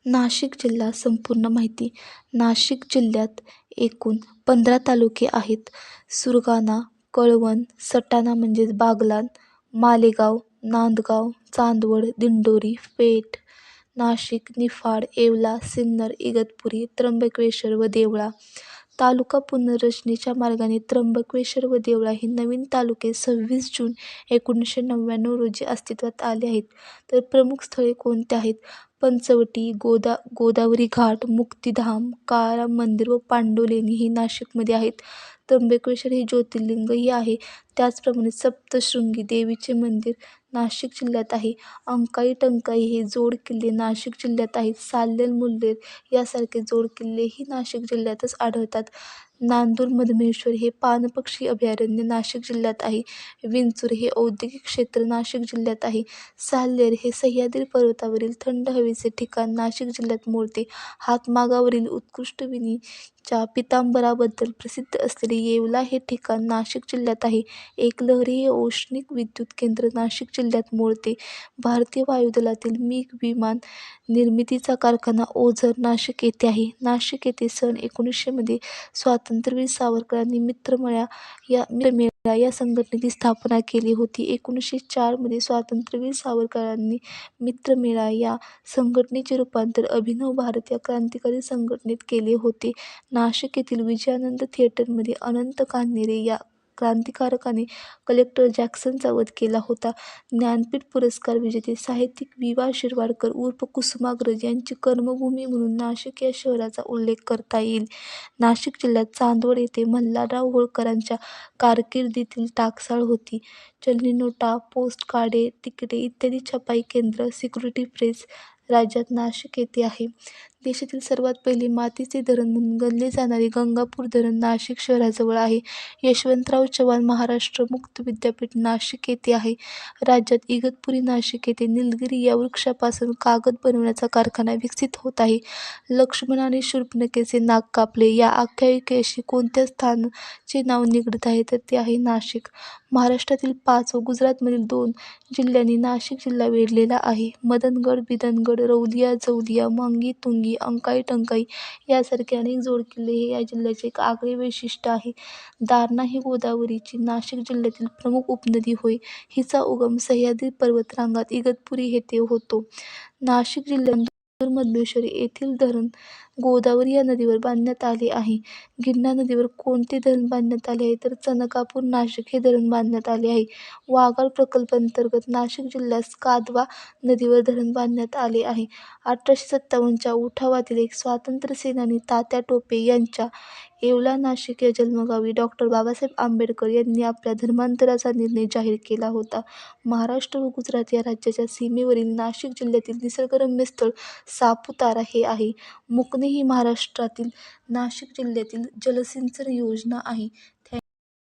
नाशिक जिल्हा संपूर्ण माहिती. नाशिक जिल्ह्यात एकूण 15 तालुके आहेत. सुरगाणा, कळवण, सटाणा म्हणजेच बागलाण, मालेगाव, नांदगाव, चांदवड, दिंडोरी, पेठ, नाशिक, निफाड, येवला, सिन्नर, इगतपुरी, त्र्यंबकेश्वर व देवळा. तालुका पुनर्रचनेच्या मार्गाने त्र्यंबकेश्वर व देवळा हे नवीन तालुके 26 जून 1999 रोजी अस्तित्वात आले आहेत. तर प्रमुख स्थळे कोणती आहेत? पंचवटी, गोदावरी घाट, मुक्तिधाम, काळाराम मंदिर व पांडवलेणी ही नाशिकमध्ये आहेत. त्र्यंबकेश्वर हे ज्योतिर्लिंगही आहे. त्याचप्रमाणे सप्तशृंगी देवीचे मंदिर नाशिक जिल्ह्यात आहे. अंकाई टंकाई हे जोड किल्ले नाशिक जिल्ह्यात आहेत. साल्हेर मुल्हेर यासारखे जोड किल्लेही नाशिक जिल्ह्यातच आढळतात. नांदूर मधमेश्वर हे पाणपक्षी अभयारण्य नाशिक जिल्ह्यात आहे. विंचूर हे औद्योगिक क्षेत्र नाशिक जिल्ह्यात आहे. साल्हेर हे सह्याद्री पर्वतावरील थंड हवेचे ठिकाण नाशिक जिल्ह्यात मोडते. हातमागावरील उत्कृष्ट विणीच्या पितांबराबद्दल प्रसिद्ध असलेले येवला हे ठिकाण नाशिक जिल्ह्यात आहे. एकलहरी हे औष्णिक विद्युत केंद्र नाशिक जिल्ह्यात मोडते. भारतीय वायुदलातील मिग विमान निर्मितीचा कारखाना ओझर नाशिक येथे आहे. नाशिक येथे सन 1900 मध्ये स्वातंत्र्यवीर सावरकरांनी मित्रमेळा या संघटनेची स्थापना केली होती. 1904 मध्ये स्वातंत्र्यवीर सावरकरांनी मित्रमेळा या संघटनेचे रूपांतर अभिनव भारत या क्रांतिकारी संघटनेत केले होते. नाशिक येथील विजयानंद थिएटरमध्ये अनंत कान्हेरे या क्रांतिकारकाने कलेक्टर जॅक्सनचा वध केला होता. ज्ञानपीठ पुरस्कार विजेते साहित्यिक वि. वा. शिरवाडकर उर्फ कुसुमाग्रज यांची कर्मभूमी म्हणून नाशिक या शहराचा उल्लेख करता येईल. नाशिक जिल्ह्यात चांदवड येथे मल्हारराव होळकरांच्या कारकिर्दीतील टाकसाळ होती. चलनी नोटा, पोस्टकार्डे, तिकिटे इत्यादी छपाई केंद्र, सिक्युरिटी प्रेस राज्यात नाशिक येथे आहे. देशातील सर्वात पहिले मातीचे धरण म्हणून गणले जाणारे गंगापूर धरण नाशिक शहराजवळ आहे. यशवंतराव चव्हाण महाराष्ट्र मुक्त विद्यापीठ नाशिक येथे आहे. राज्यात इगतपुरी नाशिक येथे निलगिरी या वृक्षापासून कागद बनवण्याचा कारखाना विकसित होत आहे. लक्ष्मणाने शूर्पणखेचे नाक कापले या आख्यायिकेशी कोणत्या स्थानाचे नाव निगडीत आहे तर ते आहे नाशिक. महाराष्ट्रातील 5 व गुजरातमधील 2 जिल्ह्यांनी नाशिक जिल्हा वेढलेला आहे. मदनगड, बिदनगड, रौलिया, जौलिया, मांगी तुंगी, अंकाई टंकाई यासारखे अनेक जोडकिल्ले हे या जिल्ह्याचे एक आगळे वैशिष्ट्य आहे. दारणा ही गोदावरीची नाशिक जिल्ह्यातील प्रमुख उपनदी होय. हिचा उगम सह्याद्री पर्वतरांगात इगतपुरी येथे होतो. नाशिक जिल्ह्यात मधमेश्वर येथील धरण गोदावरी या नदीवर बांधण्यात आले आहे. गिरणा नदीवर कोणते धरण बांधण्यात आले आहे तर चनकापूर नाशिक हे धरण बांधण्यात आले आहे. वाघाड प्रकल्पांतर्गत नाशिक जिल्ह्यास कादवा नदीवर धरण बांधण्यात आले आहे. 1857च्या उठावातील एक स्वातंत्र्यसेनानी तात्या टोपे यांच्या येवला नाशिक या जन्मगावी डॉ. बाबासाहेब आंबेडकर यांनी आपल्या धर्मांतराचा निर्णय जाहीर केला होता. महाराष्ट्र व गुजरात या राज्याच्या सीमेवरील नाशिक जिल्ह्यातील निसर्गरम्य स्थळ सापुतारा हे आहे. मुकणे ही महाराष्ट्रातील नाशिक जिल्ह्यातील जलसिंचन योजना आहे.